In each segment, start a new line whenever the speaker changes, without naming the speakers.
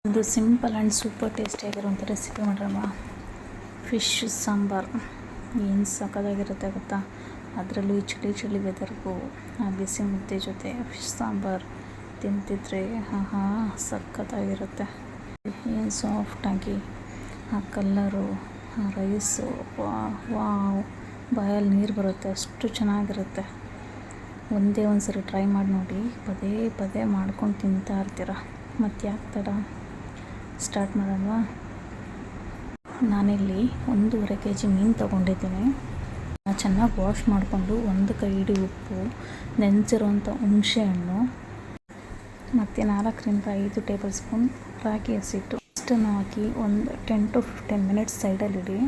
ಒಂದು simple and super ಟೇಸ್ಟಿಯಾಗಿರುವಂಥ recipe ಮಾಡೋಣ. Fish sambar ಏನು ಸಖತ್ತಾಗಿರುತ್ತೆ ಗೊತ್ತಾ. ಅದರಲ್ಲೂ ಈ ಚಳಿ ವೆದರ್ಗೂ ಆ ಬಿಸಿ ಮುದ್ದೆ ಜೊತೆ ಫಿಶ್ ಸಾಂಬಾರು ತಿಂತಿದ್ರೆ ಸಖತ್ತಾಗಿರುತ್ತೆ. ಏನು ಸಾಫ್ಟಾಗಿ ಆ ಕಲ್ಲರು, ಆ ರೈಸು, ವಾವ್, ಬಾಯಲ್ಲಿ ನೀರು ಬರುತ್ತೆ, ಅಷ್ಟು ಚೆನ್ನಾಗಿರುತ್ತೆ. ಒಂದೇ ಒಂದು ಸರಿ ಟ್ರೈ ಮಾಡಿ ನೋಡಿ, ಪದೇ ಮಾಡ್ಕೊಂಡು ತಿಂತಾ ಇರ್ತೀರ. ಮತ್ತು ಯಾಕೆ ತಡ, ಸ್ಟಾರ್ಟ್ ಮಾಡೋಣ. ನಾನಿಲ್ಲಿ 1.5 kg ಮೀನು ತೊಗೊಂಡಿದ್ದೀನಿ. ಚೆನ್ನಾಗಿ ವಾಶ್ ಮಾಡಿಕೊಂಡು 1 ಕೈ ಹಿಡಿ ಉಪ್ಪು, ನೆನೆಸಿರೋಂಥ ಹುಣಸೆ ಹಣ್ಣು ಮತ್ತು 4ರಿಂದ 5 ಟೇಬಲ್ ಸ್ಪೂನ್ ರಾಗಿ ಹಸಿಟ್ಟು ಇಷ್ಟನ್ನು ಹಾಕಿ ಒಂದು 10 to 15 ಮಿನಿಟ್ಸ್ ಸೈಡಲ್ಲಿಡಿ.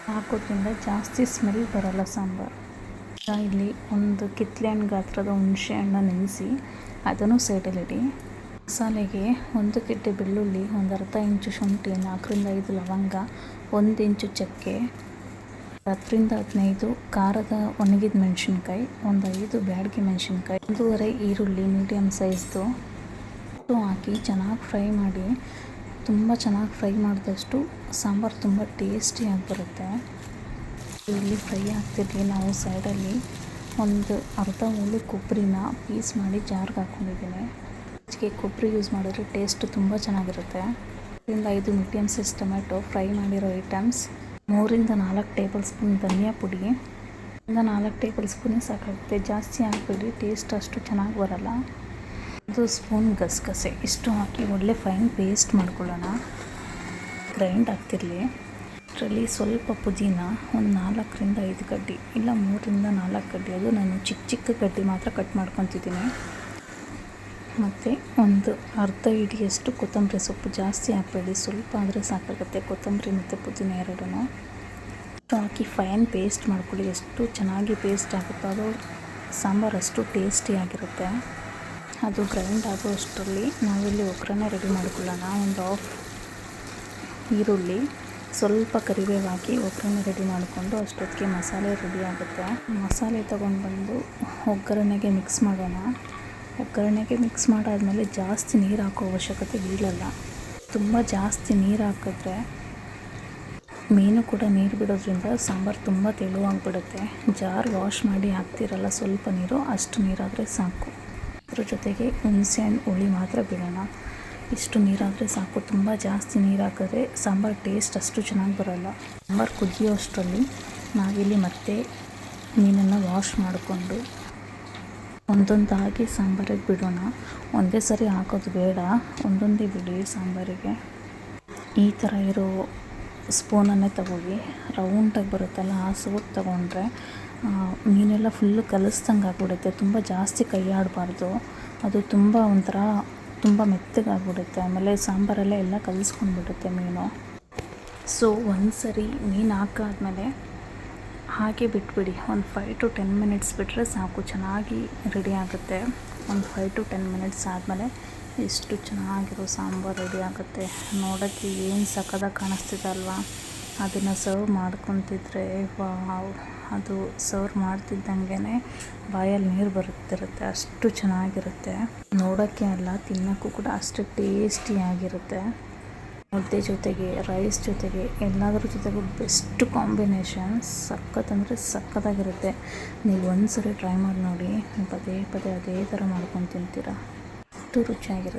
ಹಾಕೋದ್ರಿಂದ ಜಾಸ್ತಿ ಸ್ಮೆಲ್ ಬರೋಲ್ಲ ಸಾಂಬಾರು. ಇಲ್ಲಿ ಒಂದು ಕಿತ್ಲೆ ಹಣ್ಣು ಗಾತ್ರದ ಹುಣಸೆ ಹಣ್ಣು ನೆನೆಸಿ ಅದನ್ನು ಸೈಡಲ್ಲಿಡಿ. ಮಸಾಲೆಗೆ 1 ಗೆಡ್ಡೆ ಬೆಳ್ಳುಳ್ಳಿ, ಒಂದು ಅರ್ಧ ಇಂಚು ಶುಂಠಿ, 4ರಿಂದ 5 ಲವಂಗ, 1 ಇಂಚು ಚಕ್ಕೆ, 10ರಿಂದ 15 ಖಾರದ ಒಣಗಿದ ಮೆಣಸಿನ್ಕಾಯಿ, ಒಂದು 5 ಬ್ಯಾಡಗಿ ಮೆಣಸಿನ್ಕಾಯಿ, 1.5 ಈರುಳ್ಳಿ ಮೀಡಿಯಮ್ ಸೈಜ್ದು ಹಾಕಿ ಚೆನ್ನಾಗಿ ಫ್ರೈ ಮಾಡಿ. ತುಂಬ ಚೆನ್ನಾಗಿ ಫ್ರೈ ಮಾಡಿದಷ್ಟು ಸಾಂಬಾರು ತುಂಬ ಟೇಸ್ಟಿಯಾಗಿ ಬರುತ್ತೆ. ಇಲ್ಲಿ ಫ್ರೈ ಆಗ್ತಿರಲಿ, ನಾವು ಸೈಡಲ್ಲಿ ಒಂದು ಅರ್ಧ ಹೋಳು ಕೊಬ್ಬರಿನ ಪೀಸ್ ಮಾಡಿ ಜಾರ್ಗೆ ಹಾಕ್ಕೊಂಡಿದ್ದೀನಿ. ಕೊಬ್ಬರಿ ಯೂಸ್ ಮಾಡಿದ್ರೆ ಟೇಸ್ಟ್ ತುಂಬ ಚೆನ್ನಾಗಿರುತ್ತೆ. 5 ಮೀಡಿಯಮ್ ಸೈಜ್ ಟೊಮೆಟೊ, ಫ್ರೈ ಮಾಡಿರೋ ಐಟಮ್ಸ್, 3ರಿಂದ 4 ಟೇಬಲ್ ಸ್ಪೂನ್ ಧನಿಯಾ ಪುಡಿ, 4 ಟೇಬಲ್ ಸ್ಪೂನೇ ಸಾಕಾಗುತ್ತೆ, ಜಾಸ್ತಿ ಹಾಕಬೇಡಿ, ಟೇಸ್ಟ್ ಅಷ್ಟು ಚೆನ್ನಾಗಿ ಬರಲ್ಲ. 1 ಸ್ಪೂನ್ ಗಸಗಸೆ, ಇಷ್ಟು ಹಾಕಿ ಒಳ್ಳೆ ಫೈನ್ ಪೇಸ್ಟ್ ಮಾಡ್ಕೊಳ್ಳೋಣ. ಗ್ರೈಂಡ್ ಆಗ್ತಿರಲಿ. ಇದರಲ್ಲಿ ಸ್ವಲ್ಪ ಪುದೀನ, ಒಂದು 4ರಿಂದ 5 ಗಡ್ಡೆ, ಇಲ್ಲ 3ರಿಂದ 4 ಗಡ್ಡೆ, ಅದು ನಾನು ಚಿಕ್ಕ ಗಡ್ಡೆ ಮಾತ್ರ ಕಟ್ ಮಾಡ್ಕೊತಿದ್ದೀನಿ. ಮತ್ತು ಒಂದು ಅರ್ಧ ಹಿಡಿಯಷ್ಟು ಕೊತ್ತಂಬರಿ ಸೊಪ್ಪು, ಜಾಸ್ತಿ ಹಾಕಬೇಡಿ, ಸ್ವಲ್ಪ ಆದರೆ ಸಾಕಾಗುತ್ತೆ. ಕೊತ್ತಂಬರಿ ಮತ್ತು ಪುದೀನ ಎರಡೂ ಹಾಕಿ ಫೈನ್ ಪೇಸ್ಟ್ ಮಾಡ್ಕೊಳ್ಳಿ. ಎಷ್ಟು ಚೆನ್ನಾಗಿ ಪೇಸ್ಟ್ ಆಗುತ್ತೋ ಅದು ಸಾಂಬಾರು ಅಷ್ಟು ಟೇಸ್ಟಿಯಾಗಿರುತ್ತೆ. ಅದು ಗ್ರೈಂಡ್ ಆಗೋ ಅಷ್ಟರಲ್ಲಿ ನಾವಿಲ್ಲಿ ಒಗ್ಗರಣೆ ರೆಡಿ ಮಾಡ್ಕೊಳ್ಳೋಣ. ಒಂದು 1/2 ಈರುಳ್ಳಿ, ಸ್ವಲ್ಪ ಕರಿಬೇವು ಹಾಕಿ ಒಗ್ಗರಣೆ ರೆಡಿ ಮಾಡಿಕೊಂಡು ಅಷ್ಟೊತ್ತಿಗೆ ಮಸಾಲೆ ರೆಡಿ ಆಗುತ್ತೆ. ಮಸಾಲೆ ತೊಗೊಂಡು ಬಂದು ಒಗ್ಗರಣೆಗೆ ಮಿಕ್ಸ್ ಮಾಡೋಣ. ಒಗ್ಗರಣೆಗೆ ಮಿಕ್ಸ್ ಮಾಡಾದಮೇಲೆ ಜಾಸ್ತಿ ನೀರು ಹಾಕೋ ಅವಶ್ಯಕತೆ ಬೀಳಲ್ಲ. ತುಂಬ ಜಾಸ್ತಿ ನೀರು ಹಾಕಿದ್ರೆ ಮೀನು ಕೂಡ ನೀರು ಬಿಡೋದ್ರಿಂದ ಸಾಂಬಾರು ತುಂಬ ತೆಳುವಾಗಿಬಿಡುತ್ತೆ. ಜಾರ್ ವಾಶ್ ಮಾಡಿ ಹಾಕ್ತಿರಲ್ಲ, ಸ್ವಲ್ಪ ನೀರು, ಅಷ್ಟು ನೀರಾದರೆ ಸಾಕು. ಅದ್ರ ಜೊತೆಗೆ ಹುಣಸೆಹಣ್ಣು ಹುಳಿ ಮಾತ್ರ ಬಿಡೋಣ. ಇಷ್ಟು ನೀರಾದರೆ ಸಾಕು. ತುಂಬ ಜಾಸ್ತಿ ನೀರು ಹಾಕಿದ್ರೆ ಸಾಂಬಾರು ಟೇಸ್ಟ್ ಅಷ್ಟು ಚೆನ್ನಾಗಿ ಬರೋಲ್ಲ. ಸಾಂಬಾರು ಕುದಿಯೋ ಅಷ್ಟರಲ್ಲಿ ನಾವಿಲ್ಲಿ ಮತ್ತೆ ಮೀನನ್ನು ವಾಶ್ ಮಾಡಿಕೊಂಡು ಒಂದೊಂದಾಗಿ ಸಾಂಬಾರಿಗೆ ಬಿಡೋಣ. ಒಂದೇ ಸರಿ ಹಾಕೋದು ಬೇಡ, ಒಂದೊಂದೇ ಬಿಡಿ ಸಾಂಬಾರಿಗೆ. ಈ ಥರ ಇರೋ ಸ್ಪೂನನ್ನೇ ತಗೊಳ್ಳಿ. ರೌಂಡಾಗಿ ಬರುತ್ತಲ್ಲ, ಆ ಸೋಟ್ ತೊಗೊಂಡ್ರೆ ಮೀನೆಲ್ಲ ಫುಲ್ಲು ಕಲಿಸ್ದಂಗೆ ಆಗಿಬಿಡುತ್ತೆ. ತುಂಬ ಜಾಸ್ತಿ ಕೈ ಆಡಬಾರ್ದು, ಅದು ತುಂಬ ಮೆತ್ತಗಾಗ್ಬಿಡುತ್ತೆ. ಆಮೇಲೆ ಸಾಂಬಾರಲ್ಲೇ ಎಲ್ಲ ಕಲಿಸ್ಕೊಂಡ್ಬಿಡುತ್ತೆ ಮೀನು. ಸೊ ಒಂದು ಸರಿ ಮೀನು ಹಾಕಾದ್ಮೇಲೆ ಹಾಗೆ ಬಿಟ್ಬಿಡಿ. ಒಂದು 5 to 10 ಮಿನಿಟ್ಸ್ ಬಿಟ್ಟರೆ ಸಾಕು, ಚೆನ್ನಾಗಿ ರೆಡಿ ಆಗುತ್ತೆ. ಒಂದು 5 to 10 ಮಿನಿಟ್ಸ್ ಆದಮೇಲೆ ಎಷ್ಟು ಚೆನ್ನಾಗಿರೋ ಸಾಂಬಾರು ರೆಡಿ ಆಗುತ್ತೆ. ನೋಡೋಕ್ಕೆ ಏನು ಸಖತ್ತಾಗಿ ಕಾಣಿಸ್ತಿದೆ ಅಲ್ವಾ. ಅದನ್ನು ಸರ್ವ್ ಮಾಡ್ಕೊತಿದ್ರೆ ವಾವ್, ಅದು ಸರ್ವ್ ಮಾಡ್ತಿದ್ದಂಗೆ ಬಾಯಲ್ಲಿ ನೀರು ಬರುತ್ತಿರುತ್ತೆ, ಅಷ್ಟು ಚೆನ್ನಾಗಿರುತ್ತೆ. ನೋಡೋಕ್ಕೆ ಅಲ್ಲ, ತಿನ್ನೋಕ್ಕೂ ಕೂಡ ಅಷ್ಟು ಟೇಸ್ಟಿಯಾಗಿರುತ್ತೆ. ಮುದ್ದೆ ಜೊತೆಗೆ, ರೈಸ್ ಜೊತೆಗೆ, ಎಲ್ಲದರ ಜೊತೆಗೂ ಬೆಸ್ಟ್ ಕಾಂಬಿನೇಷನ್. ಸಖತ್ ಅಂದರೆ ಸಖತ್ತಾಗಿರುತ್ತೆ. ನೀವು ಒಂದು ಸರಿ ಟ್ರೈ ಮಾಡಿ ನೋಡಿ, ಪದೇ ಅದೇ ಥರ ಮಾಡ್ಕೊಂಡು ತಿಂತೀರ, ಅಷ್ಟು ರುಚಿಯಾಗಿರುತ್ತೆ.